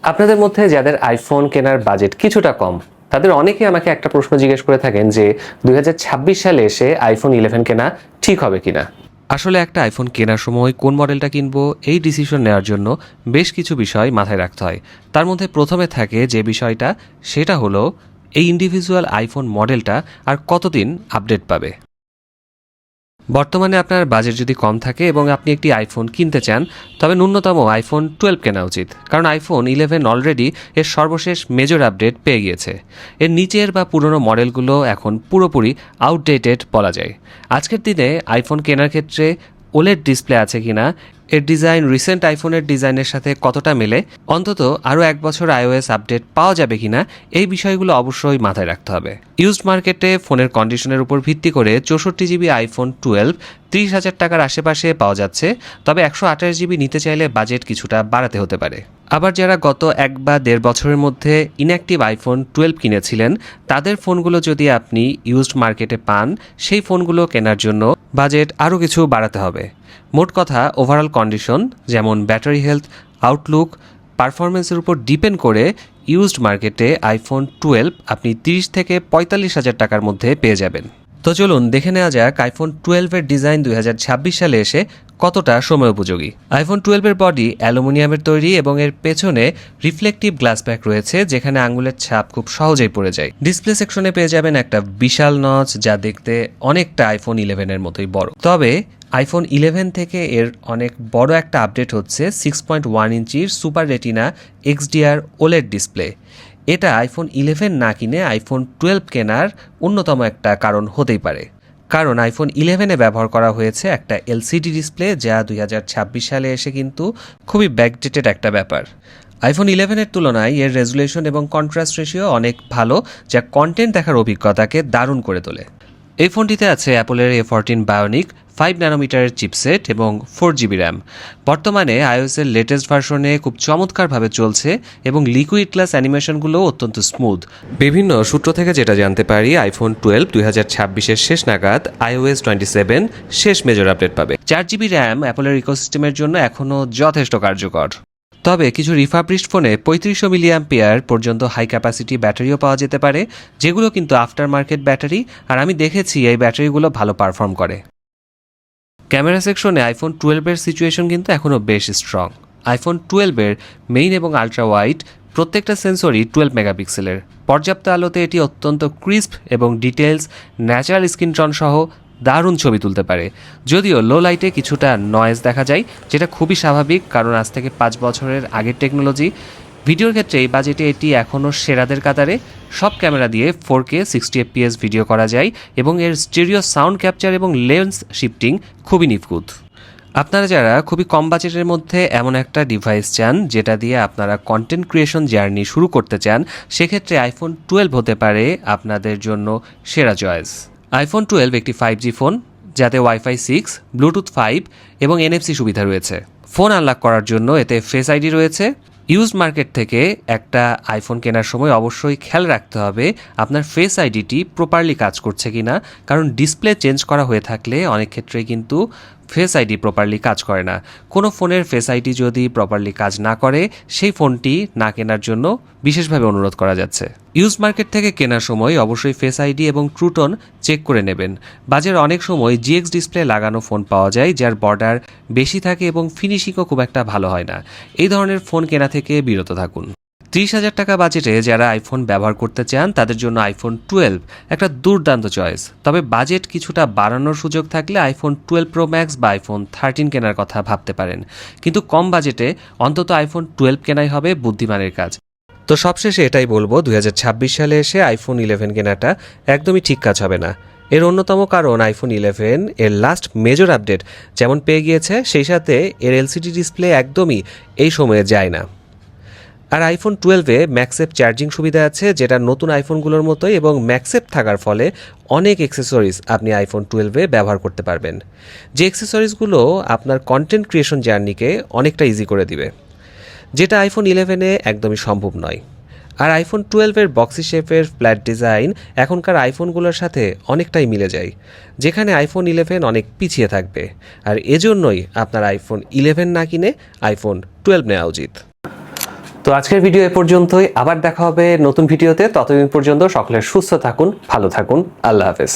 আপনাদের মধ্যে যাদের আইফোন কেনার বাজেট কিছুটা কম তাদের অনেকেই আমাকে একটা প্রশ্ন জিজ্ঞেস করে থাকেন যে 2026 সালে এসে আইফোন 11 কেনা ঠিক হবে কিনা। আসলে একটা আইফোন কেনার সময় কোন মডেলটা কিনবো এই ডিসিশন নেওয়ার জন্য বেশ কিছু বিষয় মাথায় রাখতে হয়। তার মধ্যে প্রথমে থাকে যে বিষয়টা, সেটা হলো এই ইন্ডিভিজুয়াল আইফোন মডেলটা আর কতদিন আপডেট পাবে। বর্তমানে আপনার বাজেট যদি কম থাকে এবং আপনি একটি আইফোন কিনতে চান, তবে ন্যূনতম আইফোন 12 কেনা উচিত, কারণ আইফোন 11 অলরেডি এর সর্বশেষ মেজর আপডেট পেয়ে গিয়েছে। এর নিচের বা পুরনো মডেলগুলো এখন পুরোপুরি আউটডেটেড বলা যায়। আজকের দিনে আইফোন কেনার ক্ষেত্রে ওলেড ডিসপ্লে আছে কিনা, এর ডিজাইন রিসেন্ট আইফোনের ডিজাইনের সাথে কতটা মেলে, অন্তত আরও 1 বছর iOS আপডেট পাওয়া যাবে কিনা, এই বিষয়গুলো অবশ্যই মাথায় রাখতে হবে। ইউজড মার্কেটে ফোনের কন্ডিশনের উপর ভিত্তি করে 64GB আইফোন 12 30,000 টাকার আশেপাশে পাওয়া যাচ্ছে, তবে 128GB নিতে চাইলে বাজেট কিছুটা বাড়াতে হতে পারে। আবার যারা গত 1 বা 1.5 বছরের মধ্যে ইনঅ্যাক্টিভ আইফোন 12 কিনেছিলেন, তাদের ফোনগুলো যদি আপনি ইউজড মার্কেটে পান, সেই ফোনগুলো কেনার জন্য বাজেট আরও কিছু বাড়াতে হবে। মোট কথা, ওভারঅল কন্ডিশন যেমন ব্যাটারি হেলথ, আউটলুক, পারফরমেন্সের উপর ডিপেন্ড করে ইউজড মার্কেটে আইফোন 12 আপনি 30 থেকে 45,000 টাকার মধ্যে পেয়ে যাবেন। তো চলুন দেখে নেওয়া যাক আইফোন 12-এর ডিজাইন 2026 সালে এসে কতটা সময় উপযোগী। আইফোন 12-এর বডি অ্যালুমিনিয়ামের তৈরি এবং এর পেছনে রিফ্লেকটিভ গ্লাস ব্যাক রয়েছে, যেখানে আঙুলের ছাপ খুব সহজেই পড়ে যায়। ডিসপ্লে সেকশনে পেয়ে যাবেন একটা বিশাল নচ, যা দেখতে অনেকটা আইফোন 11-এর মতোই বড়। তবে আইফোন 11 থেকে এর অনেক বড় একটা আপডেট হচ্ছে 6.1 ইঞ্চির super retina XDR OLED display. এটা আইফোন 11 না কিনে আইফোন 12 কেনার অন্যতম একটা কারণ হতেই পারে, কারণ আইফোন 11-এ ব্যবহার করা হয়েছে একটা LCD ডিসপ্লে, যা 2026 সালে এসে কিন্তু খুবই ব্যাকডেটেড একটা ব্যাপার। আইফোন 11-এর তুলনায় এর রেজুলেশন এবং কন্ট্রাস্ট রেশিও অনেক ভালো, যা কন্টেন্ট দেখার অভিজ্ঞতাকে দারুণ করে তোলে। এই ফোনটিতে আছে অ্যাপলের A14 বায়োনিক 5 ন্যানোমিটারের চিপসেট এবং 4GB র্যাম। বর্তমানে iOS-এর লেটেস্ট ভার্সনে খুব চমৎকারভাবে চলছে এবং লিকুইড গ্লাস অ্যানিমেশনগুলো অত্যন্ত স্মুথ। বিভিন্ন সূত্র থেকে যেটা জানতে পারি, আইফোন 12 2026-এর শেষ নাগাদ iOS 27 শেষ মেজর আপডেট পাবে। 4GB র্যাম অ্যাপলের ইকোসিস্টেমের জন্য এখনও যথেষ্ট কার্যকর। তবে কিছু রিফাবলিশড ফোনে 3500 মিলিঅ্যাম্পিয়ার পর্যন্ত হাই ক্যাপাসিটি ব্যাটারিও পাওয়া যেতে পারে, যেগুলো কিন্তু আফটার মার্কেট ব্যাটারি, আর আমি দেখেছি এই ব্যাটারিগুলো ভালো পারফর্ম করে। ক্যামেরা সেকশনে আইফোন 12-এর সিচুয়েশন কিন্তু এখনও বেশ স্ট্রং। আইফোন 12-এর মেইন এবং আলট্রা ওয়াইড প্রত্যেকটা সেন্সরই 12 মেগাপিক্সেলের। পর্যাপ্ত আলোতে এটি অত্যন্ত ক্রিস্প এবং ডিটেলস, ন্যাচারাল স্কিন টোন সহ দারুণ ছবি তুলতে পারে। যদিও লো লাইটে কিছুটা নয়েজ দেখা যায়, যেটা খুবই স্বাভাবিক, কারণ আজ থেকে 5 বছরের আগের টেকনোলজি। ভিডিওর ক্ষেত্রে এই বাজেটে এটি এখনও সেরাদের কাতারে। সব ক্যামেরা দিয়ে 4K 60fps ভিডিও করা যায় এবং এর স্টেরিও সাউন্ড ক্যাপচার এবং লেন্স শিফটিং খুবই নিখুঁত। আপনারা যারা খুবই কম বাজেটের মধ্যে এমন একটা ডিভাইস চান যেটা দিয়ে আপনারা কন্টেন্ট ক্রিয়েশন জার্নি শুরু করতে চান, সেক্ষেত্রে আইফোন 12 হতে পারে আপনাদের জন্য সেরা চয়েস। আইফোন 12 একটি 5G ফোন, যাতে ওয়াইফাই 6, ব্লুটুথ 5 এবং NFC সুবিধা রয়েছে। ফোন আনলক করার জন্য এতে ফেস আইডি রয়েছে। ইউজড মার্কেট থেকে একটা আইফোন কেনার সময় অবশ্যই খেয়াল রাখতে হবে আপনার ফেস আইডিটি প্রপারলি কাজ করছে কিনা, কারণ ডিসপ্লে চেঞ্জ করা হয়ে থাকলে অনেক ক্ষেত্রে কিন্তু ফেস আইডি প্রপারলি কাজ করে না। কোনো ফোনের ফেস আইডি যদি প্রপারলি কাজ না করে, সেই ফোনটি না কেনার জন্য বিশেষভাবে অনুরোধ করা যাচ্ছে। ইউজ মার্কেট থেকে কেনার সময় অবশ্যই ফেস আইডি এবং ট্রুটোন চেক করে নেবেন। বাজারে অনেক সময় GX ডিসপ্লে লাগানো ফোন পাওয়া যায়, যার বর্ডার বেশি থাকে এবং ফিনিশিংও খুব একটা ভালো হয় না। এই ধরনের ফোন কেনা থেকে বিরত থাকুন। 30,000 টাকা বাজেটে যারা আইফোন ব্যবহার করতে চান, তাদের জন্য আইফোন 12 একটা দুর্দান্ত চয়েস। তবে বাজেট কিছুটা বাড়ানোর সুযোগ থাকলে আইফোন 12 প্রো ম্যাক্স বা আইফোন 13 কেনার কথা ভাবতে পারেন, কিন্তু কম বাজেটে অন্তত আইফোন 12 কেনাই হবে বুদ্ধিমানের কাজ। তো সবশেষে এটাই বলবো, 2026 সালে এসে আইফোন 11 কেনাটা একদমই ঠিক কাজ হবে না। এর অন্যতম কারণ আইফোন 11 এর লাস্ট মেজর আপডেট যেমন পেয়ে গিয়েছে, সেই সাথে এর LCD ডিসপ্লে একদমই এই সময়ে যায় না। আর আইফোন 12-এ ম্যাক্সেপ চার্জিং সুবিধা আছে, যেটা নতুন আইফোনগুলোর মতোই, এবং ম্যাক্সেপ থাকার ফলে অনেক অ্যাক্সেসরিজ আপনি আইফোন 12-এ ব্যবহার করতে পারবেন, যে অ্যাক্সেসরিজগুলো আপনার কন্টেন্ট ক্রিয়েশন জার্নিকে অনেকটা ইজি করে দিবে, যেটা আইফোন 11-এ একদমই সম্ভব নয়। আর আইফোন 12-এর বক্সি শেপের ফ্ল্যাট ডিজাইন এখনকার আইফোনগুলোর সাথে অনেকটাই মিলে যায়, যেখানে আইফোন 11 অনেক পিছিয়ে থাকবে। আর এজন্যই আপনার আইফোন 11 না কিনে আইফোন 12 নেওয়া উচিত। তো আজকের ভিডিও এ পর্যন্তই, আবার দেখা হবে নতুন ভিডিওতে। ততদিন পর্যন্ত সকলে সুস্থ থাকুন, ভালো থাকুন, আল্লাহ হাফেজ।